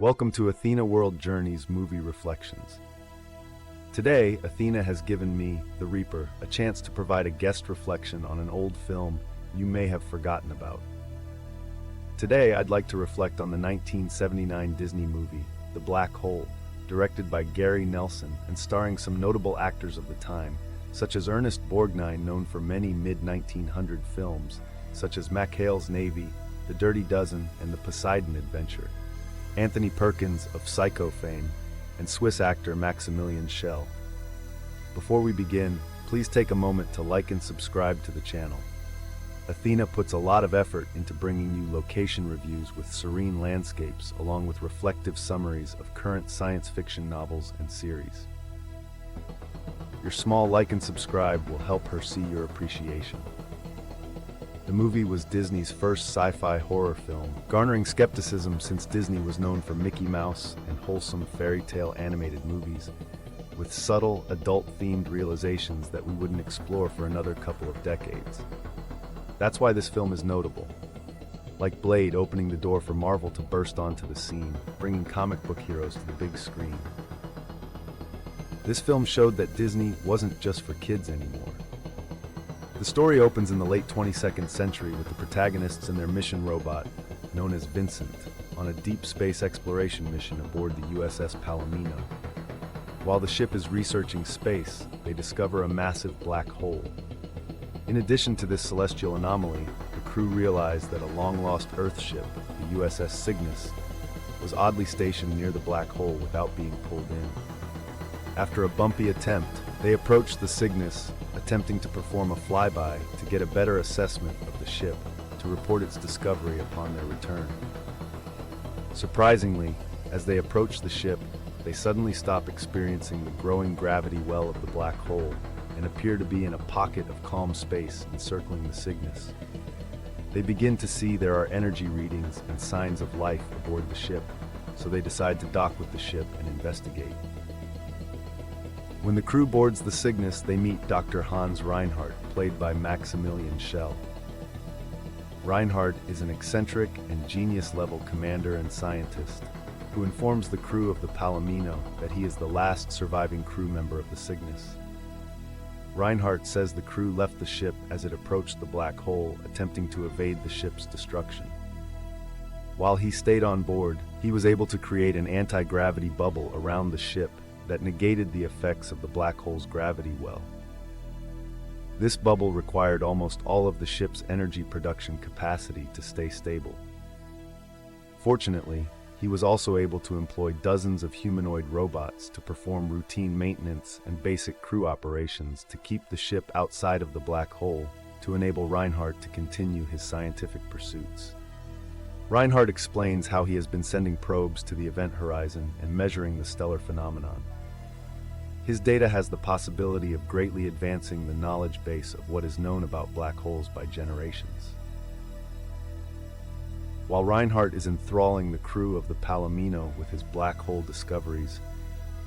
Welcome to Athena World Journey's movie reflections. Today, Athena has given me, the Reaper, a chance to provide a guest reflection on an old film you may have forgotten about. Today, I'd like to reflect on the 1979 Disney movie, The Black Hole, directed by Gary Nelson and starring some notable actors of the time, such as Ernest Borgnine, known for many mid-1900 films, such as McHale's Navy, The Dirty Dozen, and The Poseidon Adventure, Anthony Perkins of Psycho fame, and Swiss actor Maximilian Schell. Before we begin, please take a moment to like and subscribe to the channel. Athena puts a lot of effort into bringing you location reviews with serene landscapes along with reflective summaries of current science fiction novels and series. Your small like and subscribe will help her see your appreciation. The movie was Disney's first sci-fi horror film, garnering skepticism since Disney was known for Mickey Mouse and wholesome fairy tale animated movies, with subtle, adult-themed realizations that we wouldn't explore for another couple of decades. That's why this film is notable. Like Blade opening the door for Marvel to burst onto the scene, bringing comic book heroes to the big screen. This film showed that Disney wasn't just for kids anymore. The story opens in the late 22nd century with the protagonists and their mission robot, known as Vincent, on a deep space exploration mission aboard the USS Palomino. While the ship is researching space, they discover a massive black hole. In addition to this celestial anomaly, the crew realized that a long-lost Earth ship, the USS Cygnus, was oddly stationed near the black hole without being pulled in. After a bumpy attempt, they approached the Cygnus, attempting to perform a flyby to get a better assessment of the ship to report its discovery upon their return. Surprisingly, as they approach the ship, they suddenly stop experiencing the growing gravity well of the black hole and appear to be in a pocket of calm space encircling the Cygnus. They begin to see there are energy readings and signs of life aboard the ship, so they decide to dock with the ship and investigate. When the crew boards the Cygnus, they meet Dr. Hans Reinhardt, played by Maximilian Schell. Reinhardt is an eccentric and genius-level commander and scientist who informs the crew of the Palomino that he is the last surviving crew member of the Cygnus. Reinhardt says the crew left the ship as it approached the black hole, attempting to evade the ship's destruction. While he stayed on board, he was able to create an anti-gravity bubble around the ship that negated the effects of the black hole's gravity well. This bubble required almost all of the ship's energy production capacity to stay stable. Fortunately, he was also able to employ dozens of humanoid robots to perform routine maintenance and basic crew operations to keep the ship outside of the black hole to enable Reinhardt to continue his scientific pursuits. Reinhardt explains how he has been sending probes to the event horizon and measuring the stellar phenomenon. His data has the possibility of greatly advancing the knowledge base of what is known about black holes by generations. While Reinhardt is enthralling the crew of the Palomino with his black hole discoveries,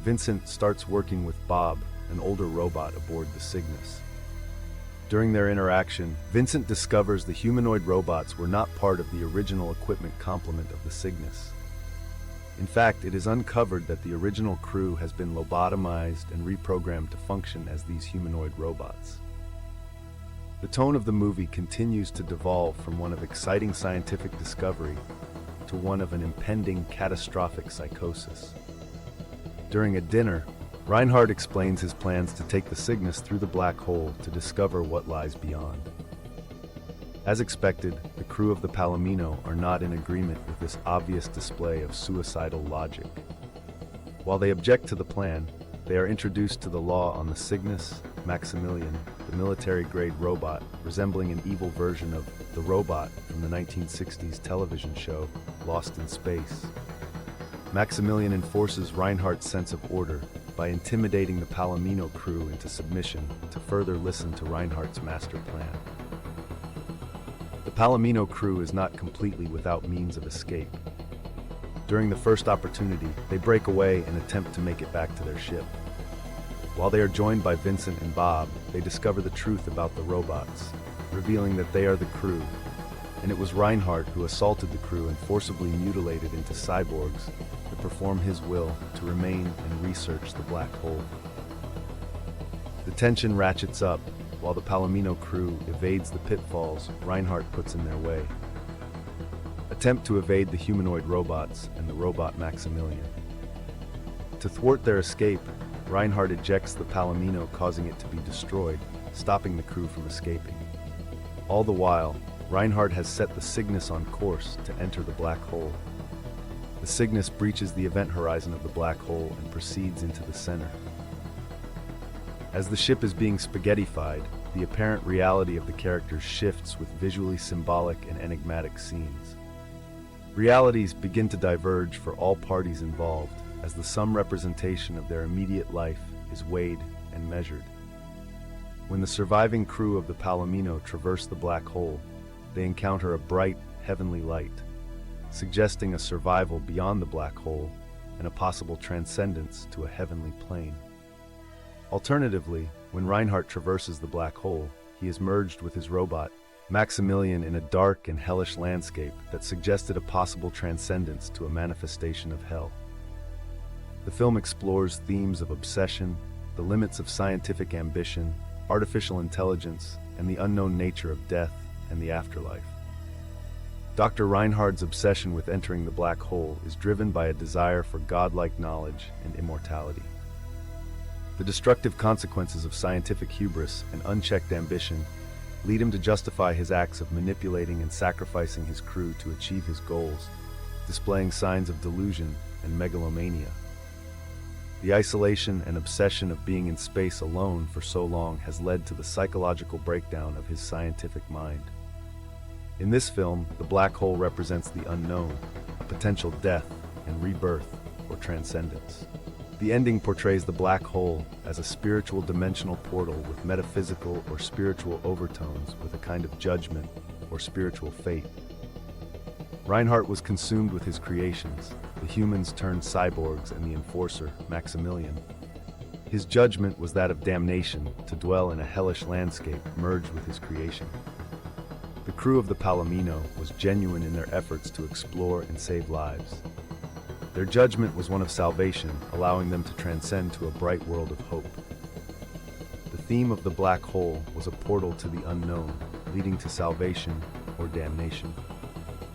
Vincent starts working with Bob, an older robot aboard the Cygnus. During their interaction, Vincent discovers the humanoid robots were not part of the original equipment complement of the Cygnus. In fact, it is uncovered that the original crew has been lobotomized and reprogrammed to function as these humanoid robots. The tone of the movie continues to devolve from one of exciting scientific discovery to one of an impending catastrophic psychosis. During a dinner, Reinhardt explains his plans to take the Cygnus through the black hole to discover what lies beyond. As expected, the crew of the Palomino are not in agreement with this obvious display of suicidal logic. While they object to the plan, they are introduced to the law on the Cygnus, Maximilian, the military-grade robot, resembling an evil version of The Robot from the 1960s television show Lost in Space. Maximilian enforces Reinhardt's sense of order by intimidating the Palomino crew into submission to further listen to Reinhardt's master plan. The Palomino crew is not completely without means of escape. During the first opportunity, they break away and attempt to make it back to their ship. While they are joined by Vincent and Bob, they discover the truth about the robots, revealing that they are the crew, and it was Reinhardt who assaulted the crew and forcibly mutilated into cyborgs perform his will, to remain and research the black hole. The tension ratchets up. While the Palomino crew evades the pitfalls Reinhardt puts in their way. Attempt to evade the humanoid robots and the robot Maximilian. To thwart their escape, Reinhardt ejects the Palomino, causing it to be destroyed, stopping the crew from escaping. All the while, Reinhardt has set the Cygnus on course to enter the black hole. The Cygnus breaches the event horizon of the black hole and proceeds into the center. As the ship is being spaghettified, the apparent reality of the characters shifts with visually symbolic and enigmatic scenes. Realities begin to diverge for all parties involved, as the sum representation of their immediate life is weighed and measured. When the surviving crew of the Palomino traverse the black hole, they encounter a bright, heavenly light, suggesting a survival beyond the black hole and a possible transcendence to a heavenly plane. Alternatively, when Reinhardt traverses the black hole, he is merged with his robot, Maximilian, in a dark and hellish landscape that suggested a possible transcendence to a manifestation of hell. The film explores themes of obsession, the limits of scientific ambition, artificial intelligence, and the unknown nature of death and the afterlife. Dr. Reinhardt's obsession with entering the black hole is driven by a desire for godlike knowledge and immortality. The destructive consequences of scientific hubris and unchecked ambition lead him to justify his acts of manipulating and sacrificing his crew to achieve his goals, displaying signs of delusion and megalomania. The isolation and obsession of being in space alone for so long has led to the psychological breakdown of his scientific mind. In this film, the black hole represents the unknown, a potential death and rebirth or transcendence. The ending portrays the black hole as a spiritual dimensional portal with metaphysical or spiritual overtones, with a kind of judgment or spiritual fate. Reinhardt was consumed with his creations, the humans turned cyborgs and the enforcer, Maximilian. His judgment was that of damnation, to dwell in a hellish landscape merged with his creation. The crew of the Palomino was genuine in their efforts to explore and save lives. Their judgment was one of salvation, allowing them to transcend to a bright world of hope. The theme of the black hole was a portal to the unknown, leading to salvation or damnation.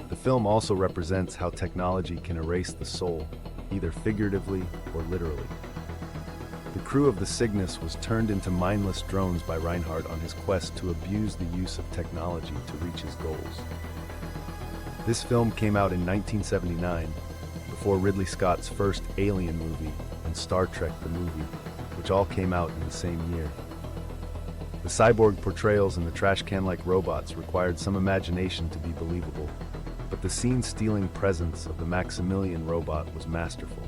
The film also represents how technology can erase the soul, either figuratively or literally. The crew of the Cygnus was turned into mindless drones by Reinhardt on his quest to abuse the use of technology to reach his goals. This film came out in 1979, before Ridley Scott's first Alien movie and Star Trek the movie, which all came out in the same year. The cyborg portrayals in the trash can-like robots required some imagination to be believable, but the scene-stealing presence of the Maximilian robot was masterful.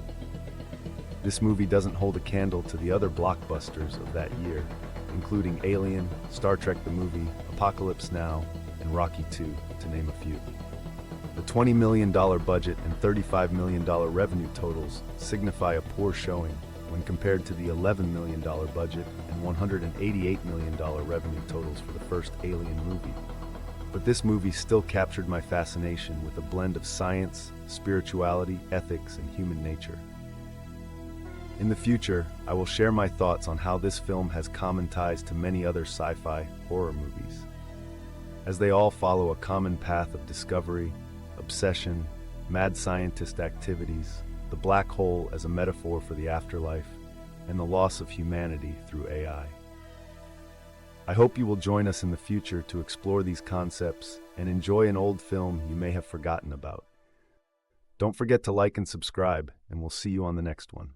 This movie doesn't hold a candle to the other blockbusters of that year, including Alien, Star Trek the movie, Apocalypse Now, and Rocky II, to name a few. The $20 million budget and $35 million revenue totals signify a poor showing when compared to the $11 million budget and $188 million revenue totals for the first Alien movie. But this movie still captured my fascination with a blend of science, spirituality, ethics, and human nature. In the future, I will share my thoughts on how this film has common ties to many other sci-fi horror movies, as they all follow a common path of discovery, obsession, mad scientist activities, the black hole as a metaphor for the afterlife, and the loss of humanity through AI. I hope you will join us in the future to explore these concepts and enjoy an old film you may have forgotten about. Don't forget to like and subscribe, and we'll see you on the next one.